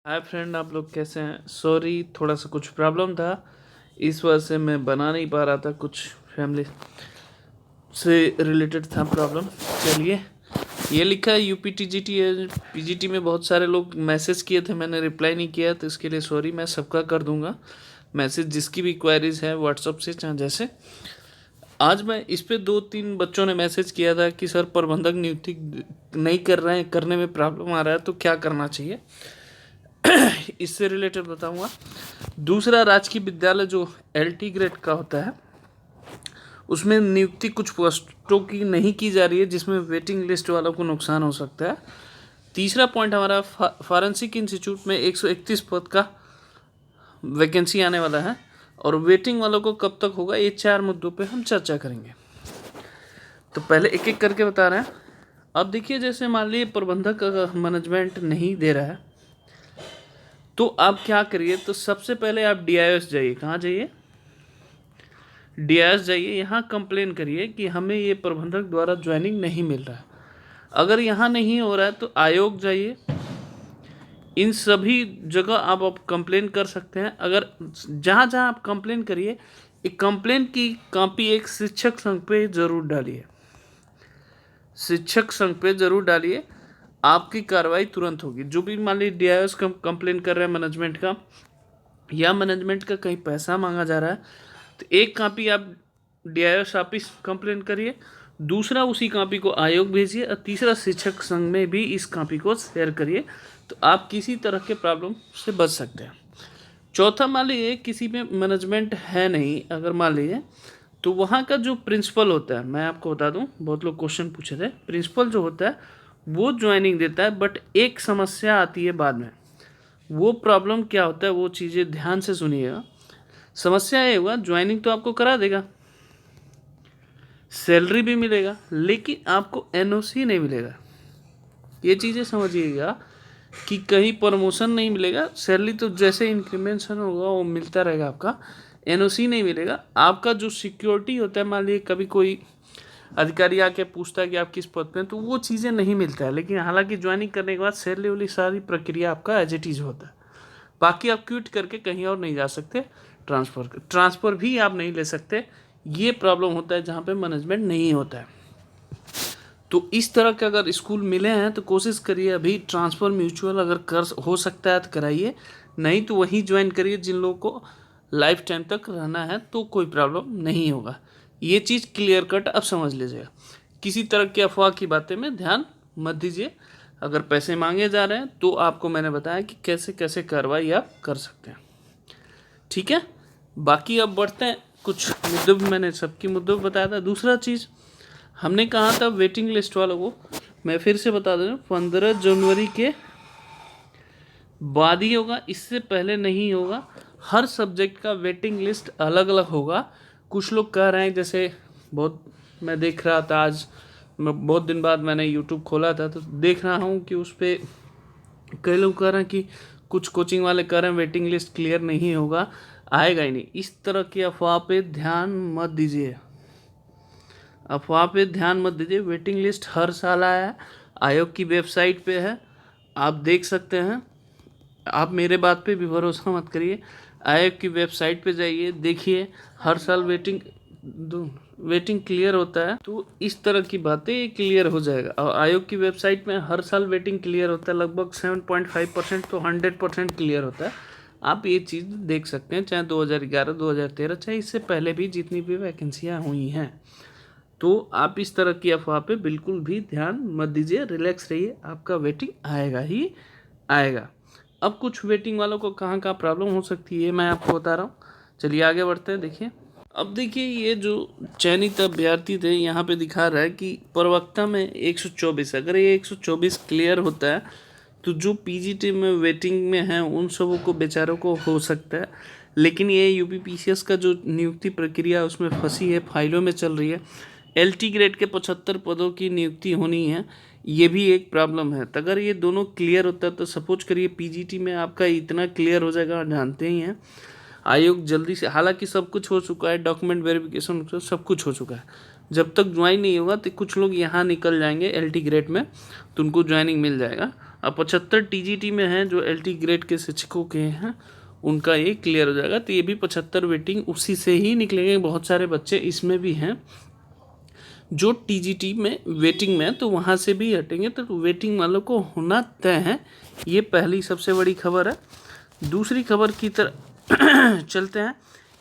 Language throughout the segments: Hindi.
हाय फ्रेंड, आप लोग कैसे हैं? सॉरी, थोड़ा सा कुछ प्रॉब्लम था, इस वजह से मैं बना नहीं पा रहा था। कुछ फैमिली से रिलेटेड था प्रॉब्लम। चलिए, ये लिखा है यूपीटीजीटी है। पीजीटी में बहुत सारे लोग मैसेज किए थे, मैंने रिप्लाई नहीं किया, तो इसके लिए सॉरी। मैं सबका कर दूंगा मैसेज, जिसकी भी क्वेरीज है व्हाट्सअप से चाहे जैसे। आज मैं इस पे 2-3 बच्चों ने मैसेज किया था कि सर प्रबंधक नियुक्ति नहीं कर रहे हैं, करने में प्रॉब्लम आ रहा है, तो क्या करना चाहिए, इससे रिलेटेड बताऊंगा। दूसरा, राजकीय विद्यालय जो एलटी ग्रेड का होता है, उसमें नियुक्ति कुछ पोस्टों की नहीं की जा रही है, जिसमें वेटिंग लिस्ट वालों को नुकसान हो सकता है। तीसरा पॉइंट हमारा, फॉरेंसिक इंस्टीट्यूट में 131 पद का वैकेंसी आने वाला है, और वेटिंग वालों को कब तक होगा, ये 4 मुद्दों पे हम चर्चा करेंगे। तो पहले एक एक करके बता रहे हैं। अब देखिए, जैसे मान लीजिए प्रबंधक मैनेजमेंट नहीं दे रहा है, तो आप क्या करिए, तो सबसे पहले आप डीआईएस जाइए। कहाँ जाइए? डीआईएस जाइए, यहाँ कंप्लेन करिए कि हमें ये प्रबंधक द्वारा ज्वाइनिंग नहीं मिल रहा है। अगर यहाँ नहीं हो रहा है तो आयोग जाइए। इन सभी जगह आप कंप्लेन कर सकते हैं। अगर जहाँ जहाँ आप कंप्लेन करिए, एक कंप्लेन की कॉपी एक शिक्षक संघ पे ज़रूर डालिए। शिक्षक संघ पे ज़रूर डालिए, आपकी कार्रवाई तुरंत होगी। जो भी मान लीजिए डीआईएस का कंप्लेन कर रहे हैं मैनेजमेंट का, या मैनेजमेंट का कहीं पैसा मांगा जा रहा है, तो एक कॉपी आप डीआईएस ऑफिस कंप्लेन करिए, दूसरा उसी कॉपी को आयोग भेजिए, और तीसरा शिक्षक संघ में भी इस कॉपी को शेयर करिए। तो आप किसी तरह के प्रॉब्लम से बच सकते हैं। चौथा, मान लीजिए किसी में मैनेजमेंट है नहीं, अगर मान लीजिए, तो वहाँ का जो प्रिंसिपल होता है, मैं आपको बता दूं, बहुत लोग क्वेश्चन पूछे थे, प्रिंसिपल जो होता है वो ज्वाइनिंग देता है, बट एक समस्या आती है बाद में। वो प्रॉब्लम क्या होता है, वो चीज़ें ध्यान से सुनिएगा। समस्या ये हुआ, ज्वाइनिंग तो आपको करा देगा, सैलरी भी मिलेगा, लेकिन आपको एनओसी नहीं मिलेगा। ये चीज़ें समझिएगा कि कहीं प्रमोशन नहीं मिलेगा, सैलरी तो जैसे इंक्रीमेंशन होगा वो मिलता रहेगा आपका, एनओसी नहीं मिलेगा। आपका जो सिक्योरिटी होता है, मान लीजिए कभी कोई अधिकारी आके पूछता है कि आप किस पद पे हैं, तो वो चीज़ें नहीं मिलता है। लेकिन हालांकि ज्वाइनिंग करने के बाद सैलरी वाली सारी प्रक्रिया आपका एज इट इज़ होता है। बाकी आप क्विट करके कहीं और नहीं जा सकते, ट्रांसफ़र भी आप नहीं ले सकते। ये प्रॉब्लम होता है जहाँ पे मैनेजमेंट नहीं होता है। तो इस तरह के अगर स्कूल मिले हैं तो कोशिश करिए अभी ट्रांसफ़र म्यूचुअल अगर कर हो सकता है तो कराइए, नहीं तो वहीं ज्वाइन करिए। जिन लोगों को लाइफ टाइम तक रहना है तो कोई प्रॉब्लम नहीं होगा। ये चीज़ क्लियर कट अब समझ लीजिएगा। किसी तरह की अफवाह की बातें में ध्यान मत दीजिए। अगर पैसे मांगे जा रहे हैं तो आपको मैंने बताया कि कैसे कैसे कार्रवाई आप कर सकते हैं। ठीक है, बाकी अब बढ़ते हैं। कुछ मुद्दों भी मैंने सबकी मुद्दों बताया था। दूसरा चीज़ हमने कहा था वेटिंग लिस्ट वालों को, मैं फिर से बता दूँ, 15 जनवरी के बाद ही होगा, इससे पहले नहीं होगा। हर सब्जेक्ट का वेटिंग लिस्ट अलग अलग होगा। कुछ लोग कह रहे हैं, जैसे बहुत मैं देख रहा था आज, मैं बहुत दिन बाद मैंने यूट्यूब खोला था तो देख रहा हूँ कि उस पर कई लोग कह रहे हैं कि कुछ कोचिंग वाले कह रहे हैं वेटिंग लिस्ट क्लियर नहीं होगा, आएगा ही नहीं। इस तरह की अफवाह पे ध्यान मत दीजिए, अफवाह पे ध्यान मत दीजिए। वेटिंग लिस्ट हर साल आया है, आयोग की वेबसाइट पे है, आप देख सकते हैं। आप मेरे बात पे भी भरोसा मत करिए, आयोग की वेबसाइट पे जाइए, देखिए, हर साल वेटिंग क्लियर होता है। तो इस तरह की बातें क्लियर हो जाएगा, और आयोग की वेबसाइट में हर साल वेटिंग क्लियर होता है, लगभग 7.5% तो 100% क्लियर होता है। आप ये चीज़ देख सकते हैं, चाहे 2011, 2013, चाहे इससे पहले भी जितनी भी वैकेंसियाँ हुई हैं। तो आप इस तरह की अफवाह पे बिल्कुल भी ध्यान मत दीजिए, रिलैक्स रहिए, आपका वेटिंग आएगा ही आएगा। अब कुछ वेटिंग वालों को कहाँ कहाँ प्रॉब्लम हो सकती है मैं आपको बता रहा हूँ। चलिए आगे बढ़ते हैं। देखिए, अब देखिए, ये जो चयनित अभ्यर्थी थे, यहाँ पे दिखा रहा है कि प्रवक्ता में 124, अगर ये 124 क्लियर होता है तो जो पीजीटी में वेटिंग में हैं उन सबों को, बेचारों को हो सकता है। लेकिन ये यूपीपीसीएस का जो नियुक्ति प्रक्रिया उसमें फंसी है, फाइलों में चल रही है। एलटी ग्रेड के 75 पदों की नियुक्ति होनी है, ये भी एक प्रॉब्लम है। तो अगर ये दोनों क्लियर होता है तो सपोज करिए पीजीटी में आपका इतना क्लियर हो जाएगा, जानते ही हैं आयोग जल्दी से, हालांकि सब कुछ हो चुका है, डॉक्यूमेंट वेरिफिकेशन सब कुछ हो चुका है। जब तक ज्वाइन नहीं होगा तो कुछ लोग यहाँ निकल जाएंगे एलटी ग्रेड में, तो उनको ज्वाइनिंग मिल जाएगा। अब 75 टीजीटी में हैं जो एलटी ग्रेड के शिक्षकों के हैं, उनका ये क्लियर हो जाएगा। तो ये भी 75 वेटिंग उसी से ही निकलेंगे। बहुत सारे बच्चे इसमें भी हैं जो टीजीटी में वेटिंग में है, तो वहाँ से भी हटेंगे, तो वेटिंग वालों को होना तय है। ये पहली सबसे बड़ी खबर है। दूसरी खबर की तरफ चलते हैं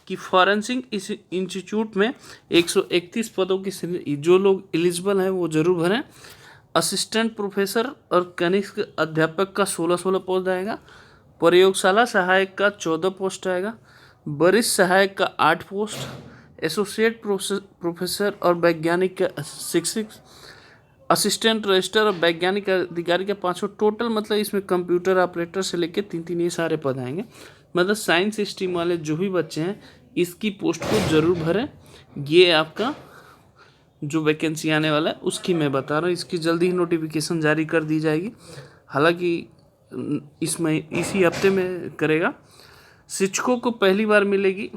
कि फॉरेंसिक इस इंस्टीट्यूट में 131 पदों की जो लोग एलिजिबल हैं वो जरूर भरें। असिस्टेंट प्रोफेसर और कनिष्ठ अध्यापक का 16 पोस्ट आएगा। प्रयोगशाला सहायक का 14 पोस्ट आएगा। वरिष्ठ सहायक का 8 पोस्ट। एसोसिएट प्रोफेसर और वैज्ञानिक का 6। असिस्टेंट रजिस्टर और वैज्ञानिक अधिकारी का 5। टोटल मतलब इसमें कंप्यूटर ऑपरेटर से लेके 3 ये सारे पद आएंगे। मतलब साइंस स्ट्रीम वाले जो भी बच्चे हैं इसकी पोस्ट को ज़रूर भरें। ये आपका जो वैकेंसी आने वाला है उसकी मैं बता रहा हूँ। इसकी जल्दी ही नोटिफिकेशन जारी कर दी जाएगी, हालांकि इसी हफ्ते में करेगा। शिक्षकों को पहली बार मिलेगी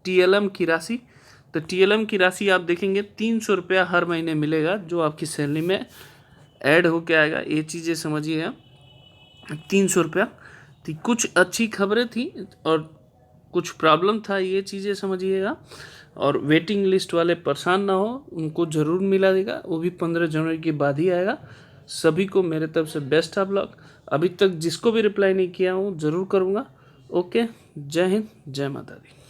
टीएलएम की राशि। तो टीएलएम की राशि आप देखेंगे 300 रुपया हर महीने मिलेगा, जो आपकी सैलरी में ऐड होके आएगा। ये चीज़ें समझिएगा, 300 रुपया। तो कुछ अच्छी खबरें थी और कुछ प्रॉब्लम था, ये चीज़ें समझिएगा। और वेटिंग लिस्ट वाले परेशान ना हो, उनको ज़रूर मिला देगा, वो भी 15 जनवरी के बाद ही आएगा। सभी को मेरे तरफ से बेस्ट ऑफ लक। अभी तक जिसको भी रिप्लाई नहीं किया हूँ ज़रूर करूँगा। ओके, जय हिंद, जय माता दी।